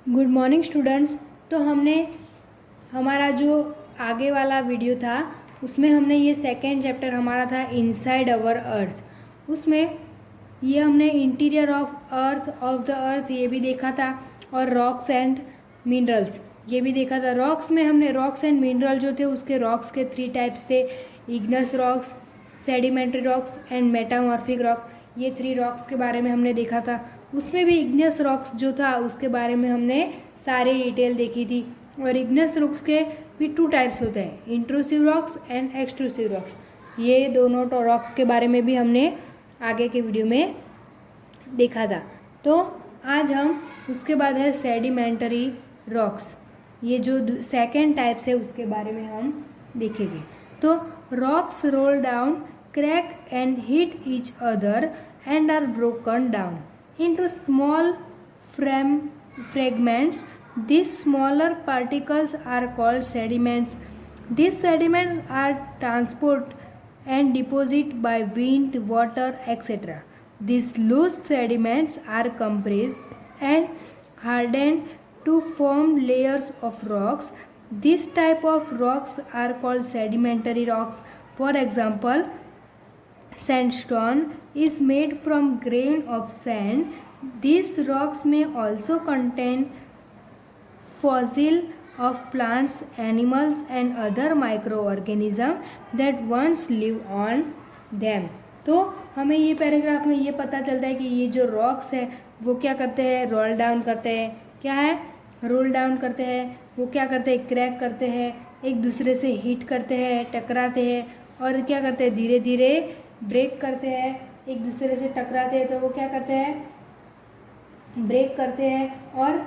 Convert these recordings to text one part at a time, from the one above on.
Good morning students. तो हमने हमारा जो आगे वाला वीडियो था उसमें हमने ये सेकेंड चैप्टर हमारा था इनसाइड अवर अर्थ। उसमें ये हमने इंटीरियर ऑफ द अर्थ ये भी देखा था और रॉक्स एंड मिनरल्स ये भी देखा था। रॉक्स में हमने रॉक्स एंड मिनरल जो थे उसके रॉक्स के 3 टाइप्स थे, Ignis rocks, sedimentary rocks and metamorphic rock. ये 3 रॉक्स के बारे में हमने देखा था। उसमें भी इग्नियस रॉक्स जो था उसके बारे में हमने सारी डिटेल देखी थी। और इग्नियस रॉक्स के भी 2 टाइप्स होते हैं, intrusive rocks and extrusive rocks. ये दोनों रॉक्स के बारे में भी हमने आगे के वीडियो में देखा था। तो आज हम उसके बाद है सेडिमेंटरी रॉक्स, ये जो सेकेंड टाइप्स है उसके बारे में हम देखेंगे। तो rocks roll down, crack and hit each other and are broken down into small fragments. These smaller particles are called sediments. These sediments are transported and deposited by wind, water, etc. These loose sediments are compressed and hardened to form layers of rocks. This type of rocks are called sedimentary rocks. For example, sandstone is made from grain of sand. These rocks may also contain fossils of plants, animals and other microorganisms that once lived on them. तो हमें ये paragraph में ये पता चलता है कि ये जो रॉक्स है वो क्या करते हैं, रोल डाउन करते हैं। क्या है, रोल डाउन करते हैं। वो क्या करते हैं, क्रैक करते हैं, एक दूसरे से हिट करते हैं, टकराते हैं और क्या करते हैं, धीरे धीरे ब्रेक करते हैं, एक दूसरे से टकराते हैं। तो वो क्या करते हैं, ब्रेक करते हैं और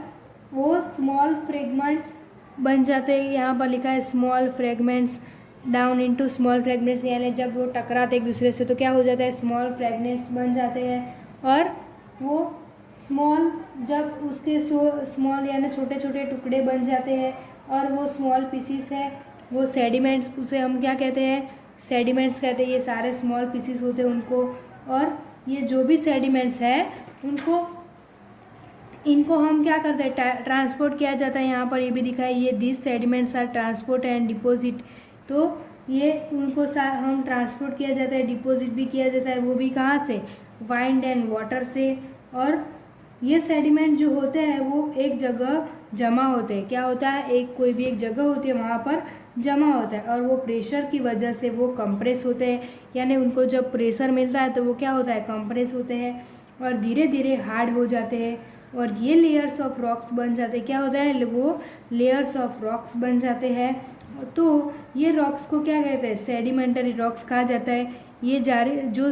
वो स्मॉल फ्रेगमेंट्स बन जाते हैं। यहाँ पर लिखा है small fragments down into small fragments, यानी जब वो टकराते एक दूसरे से तो क्या हो जाता है, स्मॉल फ्रेगमेंट्स बन जाते हैं। और वो स्मॉल जब उसके स्मॉल यानी छोटे छोटे टुकड़े बन जाते हैं और वो स्मॉल पीसीस है, वो सेडिमेंट्स, उसे हम क्या कहते हैं, सेडिमेंट्स कहते हैं। ये सारे स्मॉल पीसीस होते हैं उनको, और ये जो भी सेडिमेंट्स है इनको हम क्या करते हैं, ट्रांसपोर्ट किया जाता है। यहाँ पर ये भी दिखा है, ये this sediments are transport and deposit. तो ये उनको हम ट्रांसपोर्ट किया जाता है, डिपॉजिट भी किया जाता है। वो भी कहाँ से, वाइंड एंड वाटर से। और ये सेडिमेंट जो होते हैं वो एक जगह जमा होते हैं। क्या होता है, कोई भी एक जगह होती है वहाँ पर जमा होता है और वो प्रेशर की वजह से वो कंप्रेस होते हैं, यानी उनको जब प्रेशर मिलता है तो वो क्या होता है, कंप्रेस होते हैं और धीरे धीरे हार्ड हो जाते हैं और ये लेयर्स ऑफ रॉक्स बन जाते हैं। क्या होता है, वो लेयर्स ऑफ रॉक्स बन जाते हैं। तो ये रॉक्स को क्या कहते हैं, सेडिमेंटरी रॉक्स कहा जाता है। ये जारी जो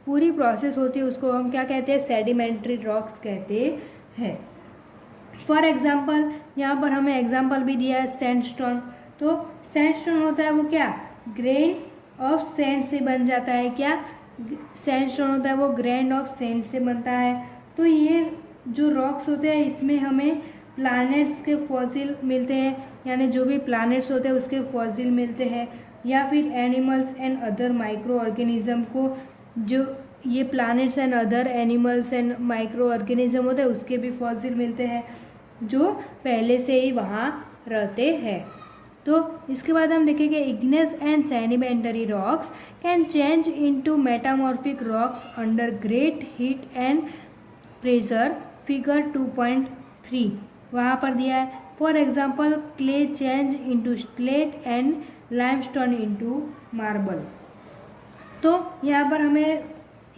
पूरी प्रोसेस होती है उसको हम क्या कहते हैं, सेडिमेंटरी रॉक्स कहते हैं। फॉर एग्जाम्पल, यहाँ पर हमें एग्जाम्पल भी दिया है सैंडस्टोन। तो सैंडस्टोन होता है वो क्या, ग्रेन ऑफ सैंड से बन जाता है। क्या सैंडस्टोन होता है, वो ग्रेन ऑफ सैंड से बनता है। तो ये जो रॉक्स होते हैं इसमें हमें प्लैनेट्स के फॉसिल मिलते हैं, यानी जो भी प्लैनेट्स होते हैं उसके फॉसिल मिलते हैं, या फिर animals and other micro organism को, जो ये planets and other animals and micro organism होते हैं उसके भी फॉसिल मिलते हैं जो पहले से ही वहाँ रहते हैं। तो इसके बाद हम देखेंगे igneous and sedimentary rocks can change into metamorphic rocks under great heat and pressure. Figure 2.3 वहाँ पर दिया है। For example, clay change into slate and limestone into marble. तो यहाँ पर हमें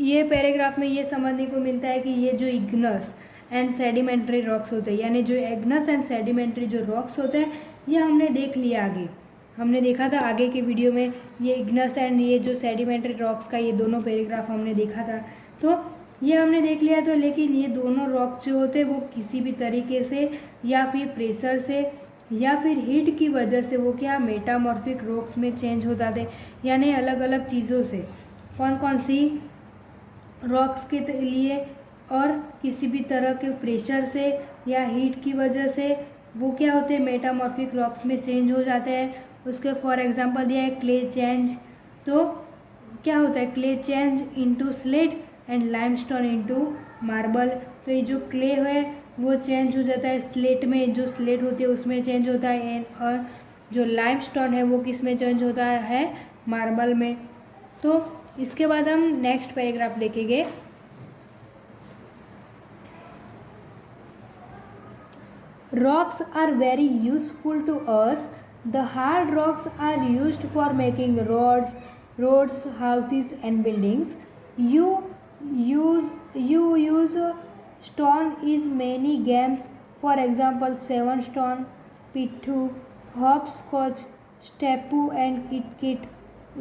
ये पैराग्राफ में ये समझने को मिलता है कि ये जो इग्नस एंड सेडिमेंट्री रॉक्स होते हैं, यानी जो इग्नस एंड सेडिमेंट्री जो रॉक्स होते हैं ये हमने देख लिया, आगे हमने देखा था आगे के वीडियो में ये इग्नस एंड ये जो सेडिमेंट्री रॉक्स का ये दोनों पैराग्राफ हमने देखा था। तो ये हमने देख लिया। तो लेकिन ये दोनों रॉक्स जो होते हैं वो किसी भी तरीके से या फिर प्रेशर से या फिर हीट की वजह से वो क्या मेटामॉर्फिक रॉक्स में चेंज हो जाते, यानी अलग अलग चीज़ों से। कौन कौन सी रॉक्स के लिए, और किसी भी तरह के प्रेशर से या हीट की वजह से वो क्या होते हैं, मेटामॉर्फिक रॉक्स में चेंज हो जाते हैं। उसके फॉर एग्जांपल दिया है क्ले चेंज। तो क्या होता है, clay change into slate and limestone into marble. तो ये जो क्ले है वो चेंज हो जाता है स्लेट में, जो स्लेट होती है उसमें चेंज होता है, और जो लाइमस्टोन है वो किस में चेंज होता है, मार्बल में। तो इसके बाद हम नेक्स्ट पैराग्राफ देखेंगे। Rocks are very useful to us. The hard rocks are used for making roads, houses, and buildings. You use stone is many games. For example, seven stone, pitthu, hopscotch, stapu and kit.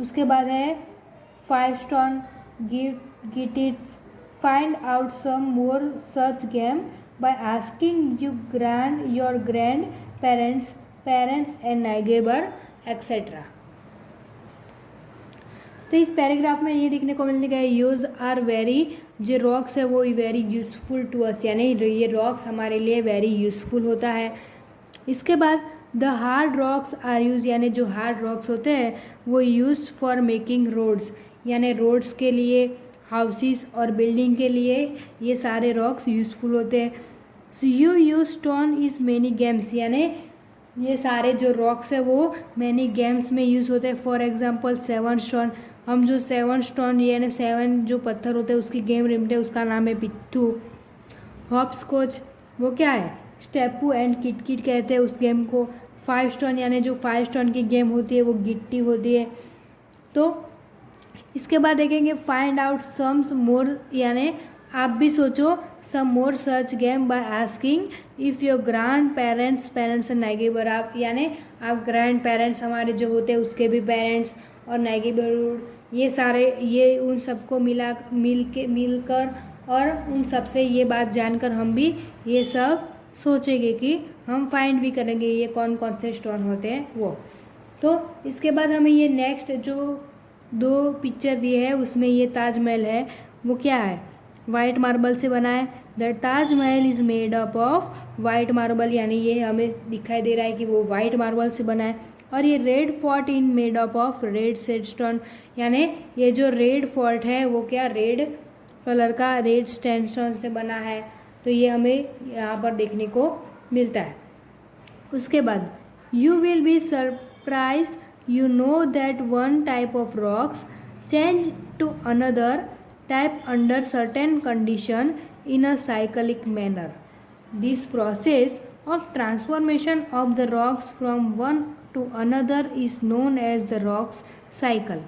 उसके बाद है five stones, गिटिट्स। Find out some more such game by asking your grandparents, parents and neighbor etc. तो इस paragraph में ये देखने को मिलेगा यूज आर वेरी, जो रॉक्स है वो वेरी यूजफुल टू अस, यानी ये रॉक्स हमारे लिए वेरी यूजफुल होता है। इसके बाद the hard rocks are use, यानी जो हार्ड रॉक्स होते हैं वो यूज फॉर मेकिंग रोड्स, यानी रोड्स के लिए, हाउसेस और बिल्डिंग के लिए ये सारे रॉक्स यूजफुल होते हैं। So you use stone is many games, यानी ये सारे जो रॉक्स है वो मैनी गेम्स में यूज़ होते हैं। फॉर एग्जांपल सेवन स्टोन, हम जो सेवन स्टोन यानी सेवन जो पत्थर होते हैं उसकी गेम रमते हैं, उसका नाम है पिट्ठू। हॉपस्कॉच वो क्या है, स्टेपू एंड किट कहते हैं उस गेम को। फाइव स्टोन यानी जो फाइव स्टोन की गेम होती है वो गिट्टी होती है। तो इसके बाद देखेंगे फाइंड आउट सम्स मोर, यानी आप भी सोचो सम मोर सर्च game by asking if your grandparents and neighbour, आप यानी आप ग्रैंड पेरेंट्स हमारे जो होते हैं उसके भी पेरेंट्स और नाइगेबर, ये सारे ये उन सबको मिलकर और उन सबसे ये बात जानकर हम भी ये सब सोचेंगे कि हम फाइंड भी करेंगे ये कौन कौन से स्टोन होते हैं वो। तो इसके बाद हमें ये नेक्स्ट जो दो पिक्चर दिए है उसमें ये ताजमहल है, वो क्या है, वाइट मार्बल से बना है। The Taj Mahal is made up of white marble, यानी ये हमें दिखाई दे रहा है कि वो वाइट मार्बल से बना है। और ये red fort in made up of red sandstone, यानी ये जो रेड फोर्ट है वो क्या रेड कलर का रेड सैंडस्टोन से बना है। तो ये हमें यहाँ पर देखने को मिलता है। उसके बाद you will be surprised, you know that one type of rocks change to another type under certain condition in a cyclic manner. This process of transformation of the rocks from one to another is known as the rocks cycle.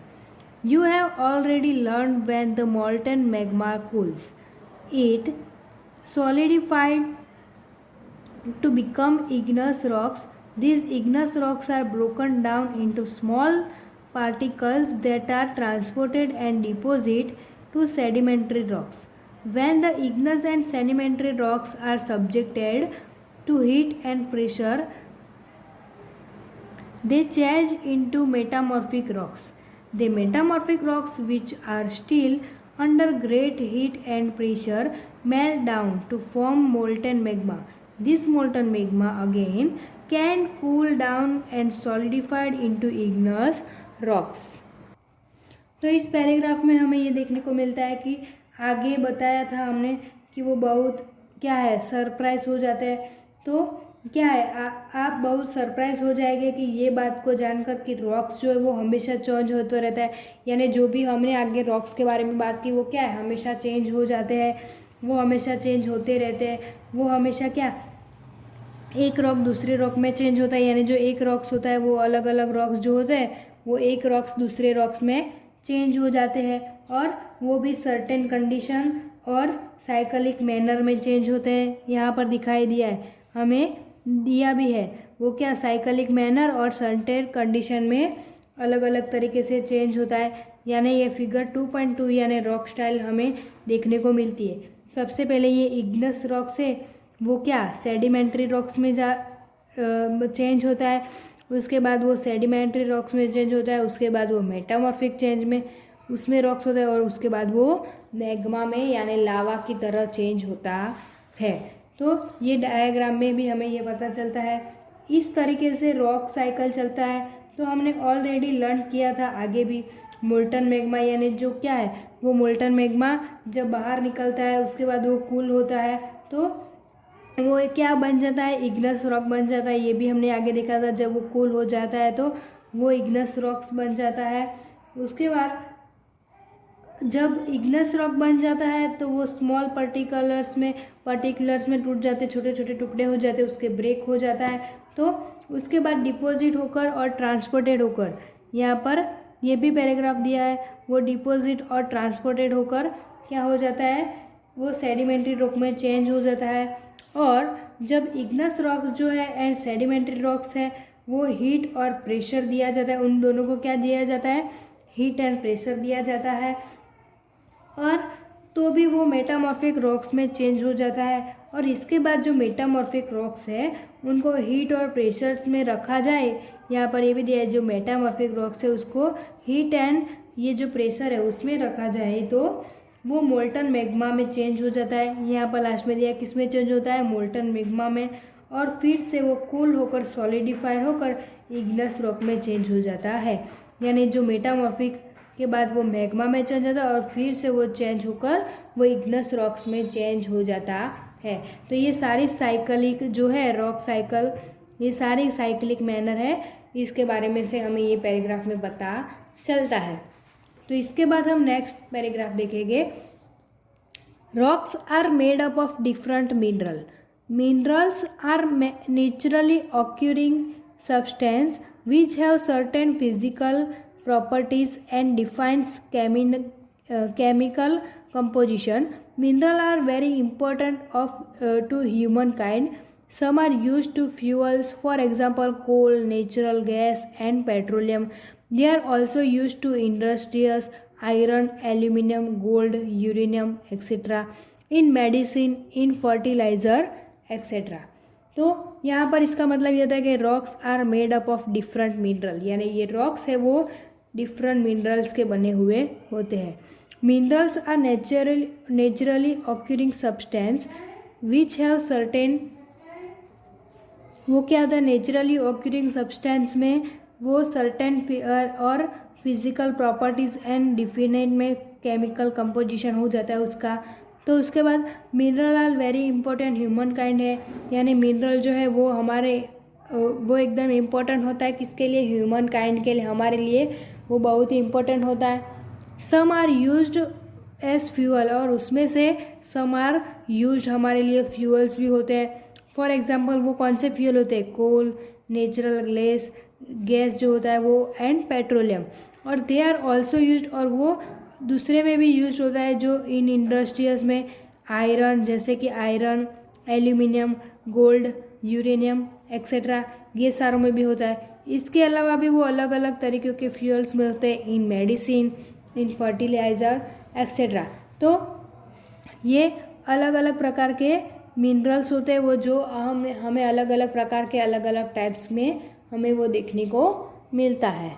You have already learned when the molten magma cools, it solidified to become igneous rocks. These igneous rocks are broken down into small particles that are transported and deposited to sedimentary rocks. When the igneous and sedimentary rocks are subjected to heat and pressure, they change into metamorphic rocks. The metamorphic rocks, which are still under great heat and pressure, melt down to form molten magma. This molten magma again can cool down and solidified into igneous rocks. तो इस paragraph में हमें ये देखने को मिलता है कि आगे बताया था हमने कि वो बहुत क्या है सरप्राइज हो जाते हैं। तो क्या है आप बहुत सरप्राइज हो जाएंगे कि ये बात को जानकर कि रॉक्स जो है वो हमेशा चेंज होता रहता है, यानी जो भी हमने आगे रॉक्स के बारे में बात की वो क्या है हमेशा चेंज हो जाते हैं, वो हमेशा चेंज होते रहते हैं। वो हमेशा क्या एक रॉक दूसरे रॉक में चेंज होता है, यानी जो एक रॉक्स होता है वो अलग अलग रॉक्स जो होते हैं वो एक रॉक्स दूसरे रॉक्स में चेंज हो जाते हैं, और वो भी सर्टेन कंडीशन और साइक्लिक मैनर में चेंज होते हैं। यहाँ पर दिखाई दिया है, हमें दिया भी है वो क्या साइक्लिक मैनर और सर्टेन कंडीशन में अलग अलग तरीके से चेंज होता है। यानी ये फिगर 2.2 यानी रॉक स्टाइल हमें देखने को मिलती है। सबसे पहले ये इग्नेस रॉक से वो क्या सेडिमेंट्री रॉक्स में चेंज होता है, उसके बाद वो सेडिमेंट्री रॉक्स में चेंज होता है, उसके बाद वो मेटामॉर्फिक चेंज में उसमें रॉक्स होता है, और उसके बाद वो मैग्मा में यानी लावा की तरह चेंज होता है। तो ये डायग्राम में भी हमें ये पता चलता है इस तरीके से रॉक साइकिल चलता है। तो हमने ऑलरेडी लर्न किया था आगे भी मोल्टन मैग्मा, यानी जो क्या है वो मोल्टन मैग्मा जब बाहर निकलता है उसके बाद वो कूल होता है तो वो क्या बन जाता है, इग्नस रॉक बन जाता है। ये भी हमने आगे देखा था, जब वो कूल हो जाता है तो वो इग्नस रॉक्स बन जाता है। उसके बाद जब इग्नस रॉक बन जाता है तो वो स्मॉल पार्टिकुलर्स में टूट जाते, छोटे छोटे टुकड़े हो जाते, उसके ब्रेक हो जाता है। तो उसके बाद डिपॉजिट होकर और ट्रांसपोर्टेड होकर, यहाँ पर ये भी पैराग्राफ दिया है, वो डिपॉजिट और ट्रांसपोर्टेड होकर क्या हो जाता है, वो सेडिमेंट्री रॉक में चेंज हो जाता है। और जब इग्नस रॉक्स जो है एंड सेडिमेंट्री रॉक्स है, वो हीट और प्रेशर दिया जाता है, उन दोनों को क्या दिया जाता है, हीट एंड प्रेशर दिया जाता है। और तो भी वो मेटामॉर्फिक रॉक्स में चेंज हो जाता है। और इसके बाद जो मेटामॉर्फिक रॉक्स है उनको हीट और प्रेशर्स में रखा जाए, यहाँ पर ये भी दिया है, जो मेटामॉर्फिक रॉक्स है उसको हीट एंड ये जो प्रेशर है उसमें रखा जाए तो वो मोल्टन मैग्मा में चेंज हो जाता है। यहाँ पर लास्ट में दिया किस में चेंज होता है, मोल्टन मैग्मा में। और फिर से वो कूल होकर सॉलिडिफाई होकर इग्नस रॉक में चेंज हो जाता है। यानी जो मेटामॉर्फिक के बाद वो मैग्मा में चेंज होता है और फिर से वो चेंज होकर वो इग्नस रॉक्स में चेंज हो जाता है। तो ये सारी साइक्लिक जो है रॉक साइकिल, ये सारी साइक्लिक मैनर है, इसके बारे में से हमें ये पैराग्राफ में पता चलता है। तो इसके बाद हम नेक्स्ट पैराग्राफ देखेंगे। Rocks are made up of different minerals are naturally occurring substance which have certain physical properties and defines chemical composition. Minerals are very important to humankind. Some are used to fuels, for example coal, natural gas and petroleum. They are also used to industries, iron, aluminium, gold, uranium, etc. in medicine, in fertilizer, etc. तो यहाँ पर इसका मतलब ये होता है कि rocks are made up of different mineral, यानी ये रॉक्स है वो डिफरेंट मिनरल्स के बने हुए होते हैं। Minerals are naturally occurring substance which have certain, वो क्या होता है, नेचुरली ऑक्यूरिंग सब्सटेंस में वो सर्टेन और फिजिकल प्रॉपर्टीज़ एंड डिफिनेट में केमिकल कंपोजिशन हो जाता है उसका। तो उसके बाद mineral are very important humankind है, यानी मिनरल जो है वो हमारे वो एकदम इम्पोर्टेंट होता है किसके लिए, ह्यूमन काइंड के लिए, हमारे लिए वो बहुत ही इम्पोर्टेंट होता है। Some are used as fuel, और उसमें से सम आर यूज्ड हमारे लिए फ्यूअल्स भी होते हैं। फॉर एग्जांपल वो कौन से फ्यूल होते हैं, कोल, नेचुरल गैस जो होता है वो, एंड पेट्रोलियम। और दे आर ऑल्सो यूज्ड, और वो दूसरे में भी यूज होता है जो इन इंडस्ट्रीज में, आयरन, जैसे कि iron, aluminium, gold, uranium etcetera, ये सारों में भी होता है। इसके अलावा भी वो अलग अलग तरीक़ों के फ्यूल्स में होते हैं, इन मेडिसिन, इन फर्टिलाइज़र एक्सेट्रा। तो ये अलग अलग प्रकार के मिनरल्स होते हैं वो जो हमें अलग अलग प्रकार के अलग अलग टाइप्स में हमें वो देखने को मिलता है।